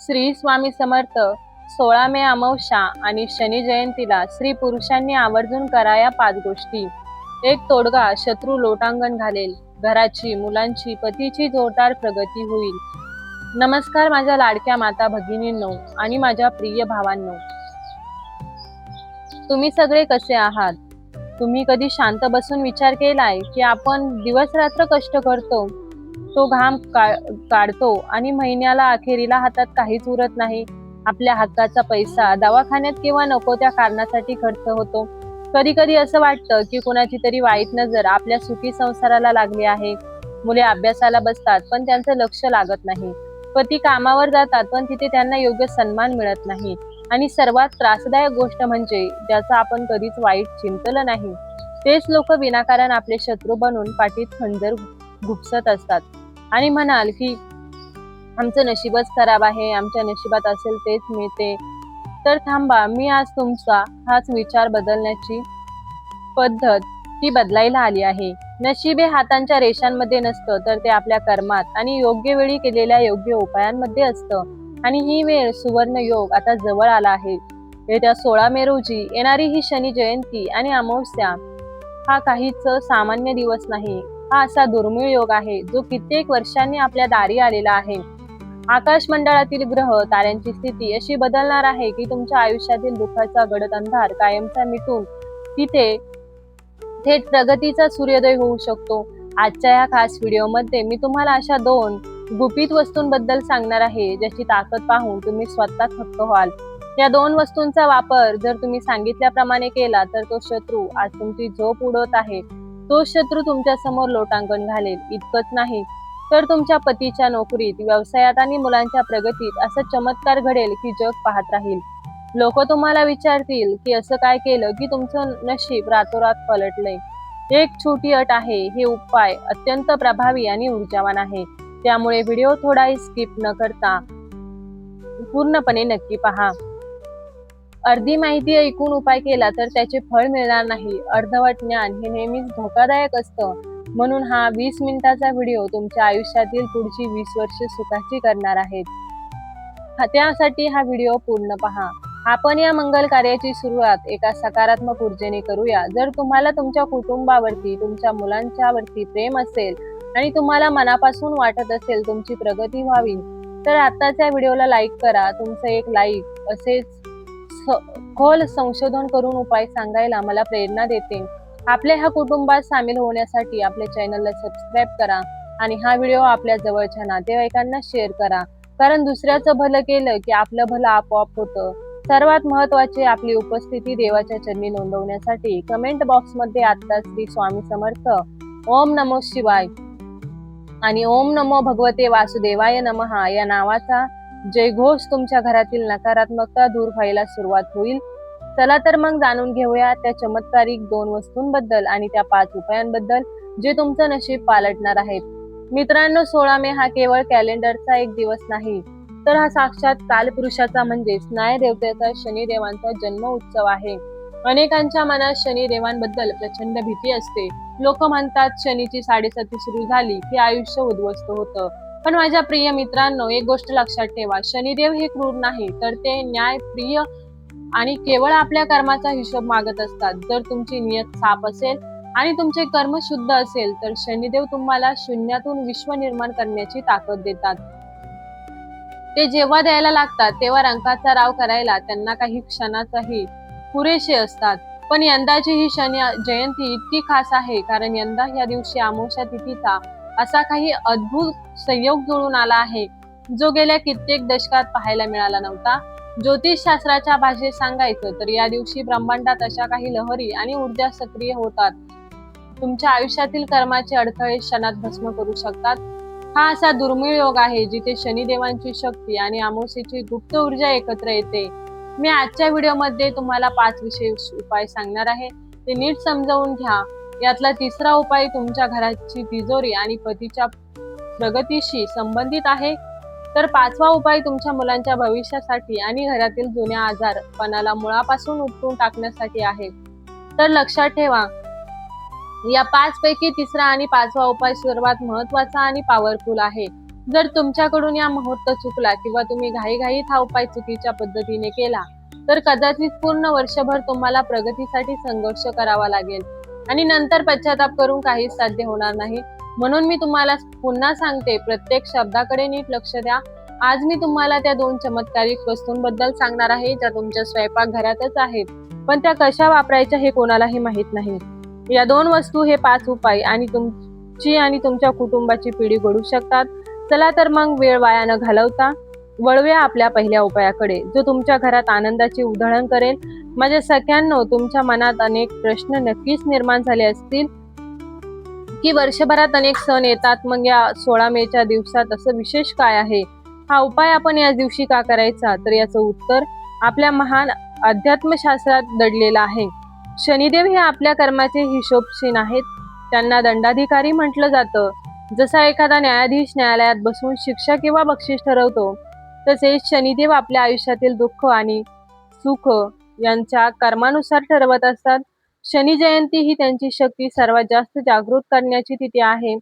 श्री स्वामी समर्थ. 16 मे अमावस्या आणि शनी जयंतीला स्त्री पुरुषांनी आवर्जून करा या 5 गोष्टी. एक तोडगा शत्रू लोटांगण घालेल, घराची, मुलांची, पतीची जोरदार प्रगती होईल. नमस्कार माझ्या लाडक्या माता भगिनींनो आणि माझ्या प्रिय भावांनो, तुम्ही सगळे कसे आहात? तुम्ही कधी शांत बसून विचार केलाय की आपण दिवस रात्र कष्ट करतो, तो घाम काढतो आणि महिन्याला अखेरीला हातात काहीच उरत नाही. आपल्या हक्काचा पैसा दवाखान्यात किंवा नको त्या कारणासाठी खर्च होतो. कधी कधी असं वाटतं की कुणाची तरी वाईट नजर आपल्या सुखी संसाराला लागली आहे. मुले अभ्यासाला बसतात पण त्यांचं लक्ष लागत नाही. पती कामावर जातात पण तिथे त्यांना योग्य सन्मान मिळत नाही. आणि सर्वात त्रासदायक गोष्ट म्हणजे ज्याचं आपण कधीच वाईट चिंतलं नाही, तेच लोक विनाकारण आपले शत्रू बनून पाठीत खंजर घुपसत असतात आणि म्हणाल की आमचं नशीबच खराब आहे, आमच्या नशिबात असेल तेच मिळते. तर थांबा, मी आज तुमचा हाच विचार बदलण्याची पद्धत ती बदलायला आली आहे. नशीब हे हातांच्या रेषांमध्ये नसतं, तर ते आपल्या कर्मात आणि योग्य वेळी केलेल्या योग्य उपायांमध्ये असतं. आणि ही वेळ सुवर्ण योग आता जवळ आला आहे. येत्या 16 मे रोजी येणारी ही शनी जयंती आणि अमावस्या हा काहीच सामान्य दिवस नाही. हा असा दुर्मिळ योग आहे जो कित्येक वर्षांनी आपल्या दारी आलेला आहे. आकाश मंडळातील ग्रह, ताऱ्यांची स्थिती अशी बदलणार आहे की तुमच्या आयुष्यातील दुःखाचा गडद अंधार कायमचा मिटून तिथे थेट प्रगतीचा सूर्योदय होऊ शकतो. आजच्या या खास व्हिडिओमध्ये मी तुम्हाला अशा 2 गुपित वस्तूंबद्दल सांगणार आहे ज्याची ताकद पाहून तुम्ही स्वतः थक्क व्हाल. या 2 वस्तूंचा वापर जर तुम्ही सांगितल्याप्रमाणे केला तर तो शत्रू आज तुमची झोप उडवत आहे, तो शत्रू तुमच्या समोर लोटांगण घालेल. इतकंच नाही तर तुमच्या पतीच्या नोकरीत, व्यवसायात आणि मुलांच्या प्रगतीत असा चमत्कार घडेल की जग पाहत राहील. लोक तुम्हाला विचारतील की असं काय केलं की तुमचं नशीब रातोरात पलटलंय. एक छोटी अट आहे, हे उपाय अत्यंत प्रभावी आणि ऊर्जावान आहे. त्यामुळे व्हिडिओ थोडाही स्किप न करता पूर्णपणे नक्की पहा. अर्धी माहिती ऐकून उपाय केला तर त्याचे फळ मिळणार नाही. अर्धवट ज्ञान हे नेहमीच धोकादायक असतं. म्हणून हा 20 मिनिटाचा व्हिडिओ तुमच्या आयुष्यातील पुढची 20 वर्षे सुखाची करणार आहेत. त्यासाठी हा व्हिडिओ पूर्ण पहा. आपण या मंगल कार्याची सुरुवात एका सकारात्मक ऊर्जेने करूया. जर तुम्हाला तुमच्या कुटुंबावरती, तुमच्या मुलांच्यावरती प्रेम असेल आणि तुम्हाला मनापासून वाटत असेल तुमची प्रगती व्हावी, तर आताच्या व्हिडिओला लाईक करा. तुमचं एक लाईक असेच खोल संशोधन करून उपाय सांगायला मला प्रेरणा देते. आपल्या ह्या कुटुंबात सामील होण्यासाठी आपल्या चॅनलला सबस्क्राईब करा आणि हा व्हिडिओ आपल्या जवळच्या नातेवाईकांना शेअर करा. कारण दुसऱ्याचं भलं केलं की आपलं भलं आपोआप होतं. सर्वात महत्वाचे, आपली उपस्थिती देवाच्या चरणी नोंदवण्यासाठी कमेंट बॉक्समध्ये आता श्री स्वामी समर्थ, ओम नमो शिवाय आणि ओम नमो भगवते वासुदेवाय नमः या नावाचा जयघोष तुमच्या घरातील नकारात्मकता दूर व्हायला सुरुवात होईल. चला तर मग जाणून घेऊया त्या चमत्कारिक 2 वस्तूंबद्दल आणि त्या 5 उपायांबद्दल जे तुमचं नशीब पालटणार आहेत. मित्रांनो, 16 मे हा केवळ कॅलेंडरचा एक दिवस नाही, तर हा साक्षात कालपुरुषाचा म्हणजेच न्यायदेवतेचा शनिदेवांचा जन्म उत्सव आहे. अनेकांच्या मनात शनिदेवांबद्दल प्रचंड भीती असते. लोक म्हणतात शनीची 7.5 सुरू झाली की आयुष्य उद्ध्वस्त होतं. पण माझ्या प्रिय मित्रांनो, एक गोष्ट लक्षात ठेवा, शनिदेव हे क्रूर नाही, तर ते न्यायप्रिय आणि केवळ आपल्या कर्माचा हिशोब मागत असतात. जर तुमची नियत साफ असेल आणि तुमचे कर्म शुद्ध असेल तर शनिदेव तुम्हाला शून्यातून विश्व निर्माण करण्याची ताकद देतात. ते जेव्हा द्यायला लागतात तेव्हा रंकाचा राव करायला त्यांना काही क्षणाचाही पुरेसे असतात. पण यंदाची ही शनी जयंती इतकी खास आहे कारण यंदा या दिवशी अमावस्या तिथीचा असा काही अद्भुत संयोग जुळून आला आहे जो गेल्या कित्येक दशकात पाहायला मिळाला नव्हता. ज्योतिषशास्त्राच्या भाषेत सांगायचं तर या दिवशी ब्रह्मांडात अशा काही लहरी आणि ऊर्जा सक्रिय होतात तुमच्या आयुष्यातील कर्माचे अडथळे क्षणात भस्म करू शकतात. हा असा दुर्मिळ योग आहे जिथे शनिदेवांची शक्ती आणि अमावस्येची गुप्त ऊर्जा एकत्र येते. मी आजच्या व्हिडिओमध्ये तुम्हाला 5 विशेष उपाय सांगणार आहे, ते नीट समजावून घ्या. यातला 3रा उपाय तुमच्या घराची तिजोरी आणि पतीच्या प्रगतीशी संबंधित आहे, तर 5वा उपाय तुमच्या मुलांच्या भविष्यासाठी आणि घरातील जुन्या आजारपणाला मुळापासून उपटून टाकण्यासाठी आहे. तर लक्षात ठेवा, या 5 पैकी 3रा आणि 5वा उपाय सर्वात महत्वाचा आणि पॉवरफुल आहे. जर तुमच्याकडून या मुहूर्त चुकला किंवा तुम्ही घाईघाईत हा उपाय चुकीच्या पद्धतीने केला तर कदाचित पूर्ण वर्षभर तुम्हाला प्रगतीसाठी संघर्ष करावा लागेल आणि नंतर पश्चाताप करून काहीच साध्य होणार नाही. म्हणून मी तुम्हाला पुन्हा सांगते, प्रत्येक शब्दाकडे नीट लक्ष द्या. आज मी तुम्हाला त्या 2 चमत्कारिक वस्तूंबद्दल सांगणार आहे ज्या तुमच्या स्वयंपाकघरातच आहेत, पण त्या कशा वापरायच्या हे कोणालाही माहित नाही. या 2 वस्तू हे 5 उपाय आणि तुमची आणि तुमच्या कुटुंबाची पिढी घडू शकतात. चला तर मग वेळ वाया न घालवता वळूया आपल्या पहिल्या उपायाकडे, जो तुमच्या घरात आनंदाची उधळण करेल. माझ्या सख्यांनो, तुमच्या मनात अनेक प्रश्न नक्कीच निर्माण झाले असतील की वर्षभरात अनेक सण येतात, मग या 16 मेच्या दिवसात असं विशेष काय आहे? हा उपाय आपण याच दिवशी का करायचा? तर याचं उत्तर आपल्या महान अध्यात्मशास्त्रात दडलेलं आहे. शनिदेव हे आपल्या कर्माचे हिशोबशीन आहेत. त्यांना दंडाधिकारी म्हटलं जातं. जसा एखादा न्यायाधीश न्यायालयात बसून शिक्षा किंवा बक्षीस ठरवतो, तसेच शनिदेव आपल्या आयुष्यातील दुःख आणि सुख यांच्या कर्मानुसार ठरवत असतात. शनी जयंती ही त्यांची शक्ती सर्वात जास्त जागृत करण्याची तिथी आहे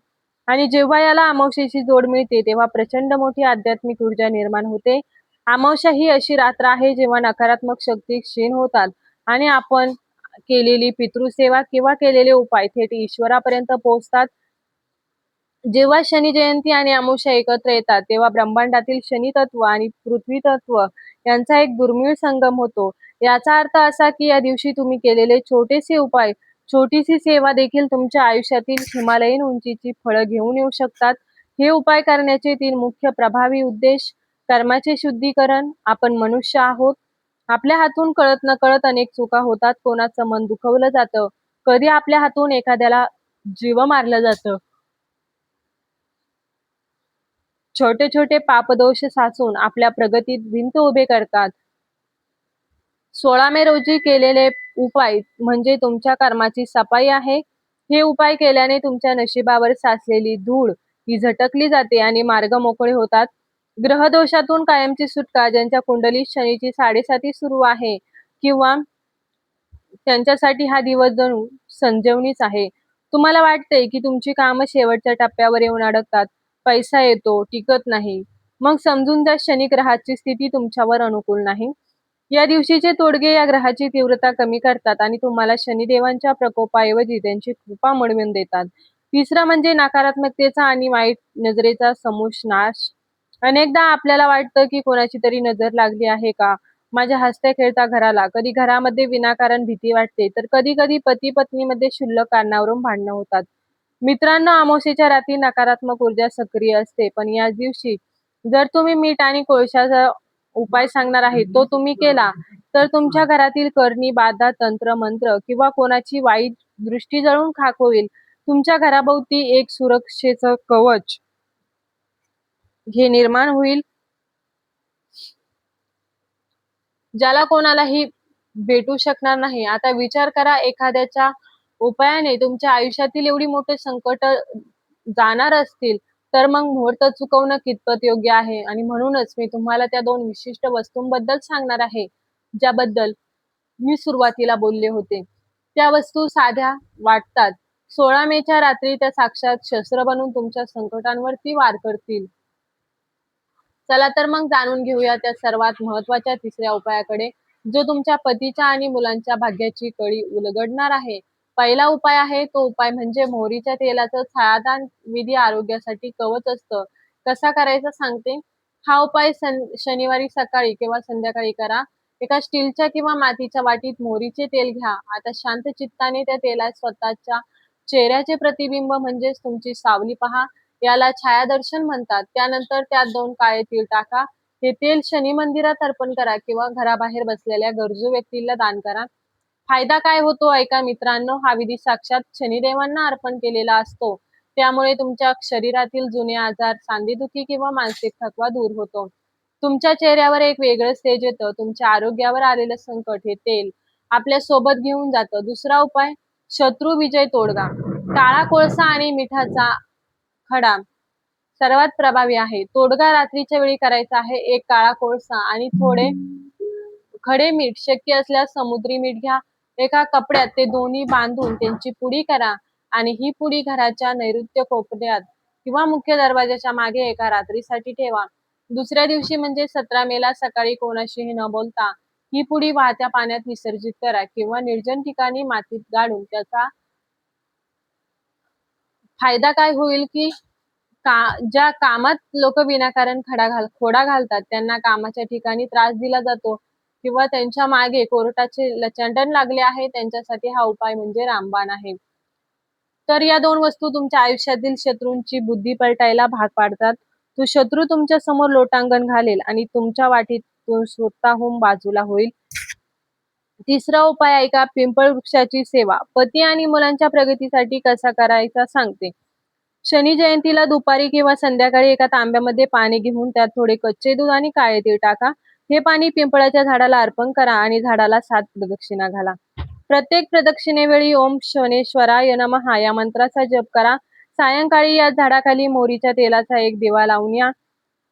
आणि जेव्हा याला अमावस्येची जोड मिळते तेव्हा प्रचंड मोठी आध्यात्मिक ऊर्जा निर्माण होते. अमावस्या ही अशी रात्र आहे जेव्हा नकारात्मक शक्ती क्षीण होतात आणि आपण केलेली पितृसेवा किंवा केलेले उपाय थेट ईश्वरापर्यंत पोहोचतात. जेव्हा शनी जयंती आणि अमावस्या एकत्र येतात तेव्हा ब्रह्मांडातील शनी तत्व आणि पृथ्वी तत्व यांचा एक दुर्मिळ संगम होतो. याचा अर्थ असा की या दिवशी तुम्ही केलेले छोटेसे उपाय, छोटीशी सेवा देखील तुमच्या आयुष्यातील हिमालयीन उंचीची फळं घेऊन येऊ शकतात. हे उपाय करण्याचे 3 मुख्य प्रभावी उद्देश: कर्माचे शुद्धीकरण. आपण मनुष्य आहोत. आपल्या हातून कळत नकळत अनेक चुका होतात. कोणाचं मन दुखवलं जातं, कधी आपल्या हातून एखाद्याला जीव मारलं जातं. छोटे छोटे पापदोष साचून आपल्या प्रगतीत भिंत उभे करतात. 16 मे रोजी केलेले उपाय म्हणजे तुमच्या कर्माची सफाई आहे. हे उपाय केल्याने तुमच्या नशिबावर साचलेली धूळ ही झटकली जाते आणि मार्ग मोकळे होतात. ग्रहदोषातून कायमची सुटका. ज्यांच्या कुंडलीत शनीची 7.5 सुरू आहे किंवा त्यांच्यासाठी हा दिवस जणू संजीवनीच आहे. तुम्हाला वाटते की तुमची कामं शेवटच्या टप्प्यावर येऊन अडकतात, पैसा येतो, टिकत नाही. मग समजून जा, शनी ग्रहाची स्थिती तुमच्यावर अनुकूल नाही. या दिवशीचे तोडगे या ग्रहाची तीव्रता कमी करतात आणि तुम्हाला शनिदेवांच्या प्रकोपाऐवजी त्यांची कृपा मिळवून देतात. तिसरं म्हणजे नकारात्मकतेचा आणि वाईट नजरेचा समूळ नाश. अनेकदा आपल्याला वाटतं की कोणाची तरी नजर लागली आहे का, माझ्या हसत्या खेळत्या घराला. कधी घरामध्ये विनाकारण भीती वाटते, तर कधी कधी पती पत्नीमध्ये क्षुल्लक कारणावरून भांडणं होतात. मित्रांनो, अमावस्येच्या रात्री नकारात्मक ऊर्जा सक्रिय असते, पण याच दिवशी जर तुम्ही मीठ आणि कोळशाचा उपाय सांगणार आहे तो तुम्ही केला तर तुमच्या घरातील करणी, बाधा, तंत्र मंत्र किंवा कोणाची वाईट दृष्टी जळून खाक होईल. तुमच्या घराभोवती एक सुरक्षेचं कवच हे निर्माण होईल, ज्याला कोणालाही भेटू शकणार नाही. आता विचार करा, एखाद्याच्या उपायाने तुमच्या आयुष्यातील एवढी मोठे संकट जाणार असतील, तर मग मुहूर्त चुकवणं कितपत योग्य आहे? आणि म्हणूनच मी तुम्हाला त्या 2 विशिष्ट वस्तूंबद्दल सांगणार आहे, ज्याबद्दल मी सुरुवातीला बोलले होते. त्या वस्तू साध्या वाटतात. 16 मेच्या रात्री त्या साक्षात शस्त्र बनून तुमच्या संकटांवरती वार करतील. चला तर मग जाणून घेऊया त्या सर्वात महत्वाच्या तिसऱ्या उपायाकडे, जो तुमच्या पतीच्या आणि मुलांच्या भाग्याची कळी उलगडणार आहे. पहिला उपाय आहे तो उपाय म्हणजे मोहरीच्या तेलाचं छायादान विधी आरोग्यासाठी कवच असतं. कसा करायचा सांगते. हा उपाय शनिवारी सकाळी किंवा संध्याकाळी करा. एका स्टीलच्या किंवा मातीच्या वाटीत मोहरीचे तेल घ्या. आता शांत चित्ताने त्या तेलात स्वतःच्या चेहऱ्याचे प्रतिबिंब म्हणजेच तुमची सावली पहा. याला छायादर्शन म्हणतात. त्यानंतर त्यात 2 काळे तीळ टाका. हे तेल शनी मंदिरात अर्पण करा किंवा घराबाहेर बसलेल्या गरजू व्यक्तीला दान करा. फायदा काय होतो ऐका मित्रांनो. हा विधी साक्षात शनिदेवांना अर्पण केलेला असतो. त्यामुळे तुमच्या शरीरातील जुने आजार, सांधेदुखी किंवा मानसिक थकवा दूर होतो. तुमच्या चेहऱ्यावर एक वेगळंच तेज येतं. तुमच्या आरोग्यावर आलेलं संकट हे तेल आपल्या सोबत घेऊन जातं. दुसरा उपाय, शत्रू विजय तोडगा. काळा कोळसा आणि मिठाचा खडा सर्वात प्रभावी आहे. तोडगा रात्रीच्या वेळी करायचा आहे. एक काळा कोळसा आणि थोडे खडे मीठ, शक्य असल्यास समुद्री मीठ घ्या. एका कपड्यात ते दोन्ही बांधून त्यांची पुडी करा आणि ही पुडी घराच्या नैऋत्य कोपऱ्यात किंवा मुख्य दरवाजाच्या मागे एका रात्रीसाठी ठेवा. दुसऱ्या दिवशी म्हणजे 17 मेला सकाळी कोणाशीही न बोलता ही पुडी वाहत्या पाण्यात विसर्जित करा किंवा निर्जन ठिकाणी मातीत गाडून त्याचा फायदा काय होईल की ज्या कामात लोक विनाकारण खोडा घालतात त्यांना कामाच्या ठिकाणी त्रास दिला जातो किंवा त्यांच्या मागे कोर्टाचे लचांडन लागले आहे, त्यांच्यासाठी हा उपाय म्हणजे रामबाण आहे. तर या दोन वस्तू तुमच्या आयुष्यातील शत्रूंची बुद्धी पलटायला भाग पाडतात. तो शत्रू तुमच्या समोर लोटांगण घालेल आणि तुमच्या वाटेतून स्वतःहून बाजूला होईल. तिसरा उपाय ऐका, पिंपळ वृक्षाची सेवा. पती आणि मुलांच्या प्रगतीसाठी कसा करायचा सांगते. शनी जयंतीला दुपारी किंवा संध्याकाळी एका तांब्यामध्ये पाणी घेऊन त्यात थोडे कच्चे दूध आणि काळे तीळ टाका. हे पाणी पिंपळाच्या झाडाला अर्पण करा आणि झाडाला 7 प्रदक्षिणा घाला. प्रत्येक प्रदक्षिणेवेळी ओम शनेश्वराय नमः या मंत्राचा जप करा. सायंकाळी या झाडाखाली मोहरीच्या तेलाचा एक दिवा लावून या.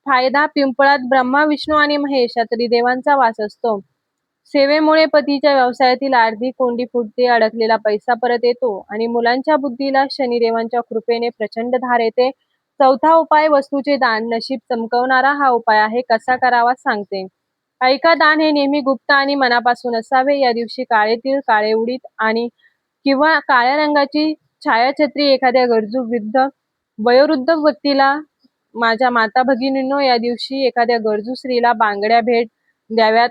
फायदा, पिंपळात ब्रह्मा, विष्णू आणि महेश या त्रिदेवांचा वास असतो. सेवेमुळे पतीच्या व्यवसायातील आर्थिक कोंडी फुटते, अडकलेला पैसा परत येतो आणि मुलांच्या बुद्धीला शनिदेवांच्या कृपेने प्रचंड धार येते. चौथा उपाय, वस्तूचे दान. नशीब चमकवणारा हा उपाय आहे. कसा करावा सांगते. ऐका, दान हे नेहमी गुप्त आणि मनापासून असावे. या दिवशी काळे तीळ, काळे उडीद आणि किंवा काळ्या रंगाची छायाछत्री एखाद्या गरजू वयोवृद्ध व्यक्तीला, माझ्या माता भगिनींनो, या दिवशी एखाद्या गरजू स्त्रीला बांगड्या भेट द्याव्यात.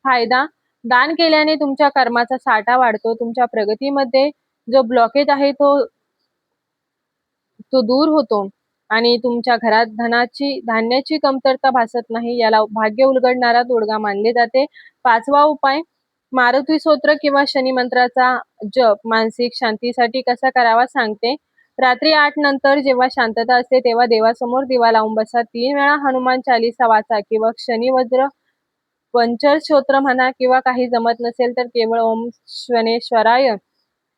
फायदा, दान केल्याने तुमच्या कर्माचा साठा वाढतो. तुमच्या प्रगतीमध्ये जो ब्लॉकेज आहे तो दूर होतो आणि तुमच्या घरात धान्याची कमतरता भासत नाही. याला भाग्य उलगडणारा तोडगा मानले जाते. पाचवा उपाय, मारुती स्तोत्र किंवा शनी मंत्राचा जप मानसिक शांतीसाठी कसा करावा सांगते. रात्री 8 नंतर जेव्हा शांतता असते तेव्हा देवासमोर दिवा लावून बसा. 3 वेळा हनुमान चालीसा वाचा किंवा शनी वज्र पंचर स्तोत्र म्हणा किंवा काही जमत नसेल तर केवळ ओम शनेश्वराय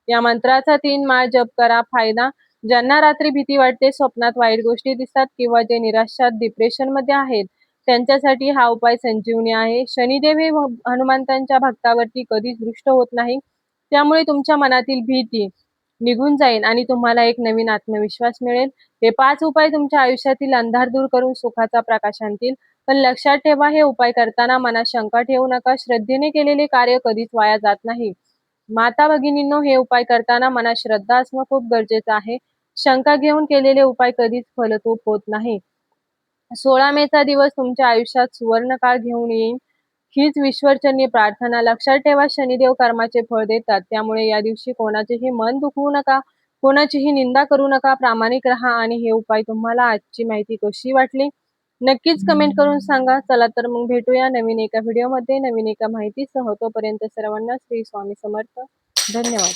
या मंत्राचा 3 माळ जप करा. फायदा, ज्यांना रात्री भीती वाटते, स्वप्नात वाईट गोष्टी दिसतात किंवा जे निराशात डिप्रेशन मध्ये आहेत त्यांच्यासाठी हा उपाय संजीवनी आहे. शनिदेव हे हनुमंतांच्या भक्तावरती कधीच दृष्ट होत नाही, त्यामुळे तुमच्या मनातील भीती निघून जाईल आणि तुम्हाला एक नवीन आत्मविश्वास मिळेल. हे 5 उपाय तुमच्या आयुष्यातील अंधार दूर करून सुखाचा प्रकाश आणतील. पण लक्षात ठेवा, हे उपाय करताना मनात शंका ठेवू नका. श्रद्धेने केलेले कार्य कधीच वाया जात नाही. माता भगिनींनो, हे उपाय करताना मनात श्रद्धा असणं खूप गरजेचं आहे. शंका घेऊन केलेले उपाय कधीच फलतूप होत नाही. 16 मेचा दिवस तुमच्या आयुष्यात सुवर्ण काळ घेऊन येईल, हीच विश्वचरणी प्रार्थना. लक्षात ठेवा, शनिदेव कर्माचे फळ देतात, त्यामुळे या दिवशी कोणाचेही मन दुखवू नका, कोणाचीही निंदा करू नका. प्रामाणिक राहा. आणि हे उपाय तुम्हाला आजची माहिती कशी वाटली नक्कीच कमेंट करून सांगा. चला तर मग भेटूया नवीन एका व्हिडिओमध्ये नवीन एका माहितीसह. तोपर्यंत सर्वांना श्री स्वामी समर्थ. धन्यवाद.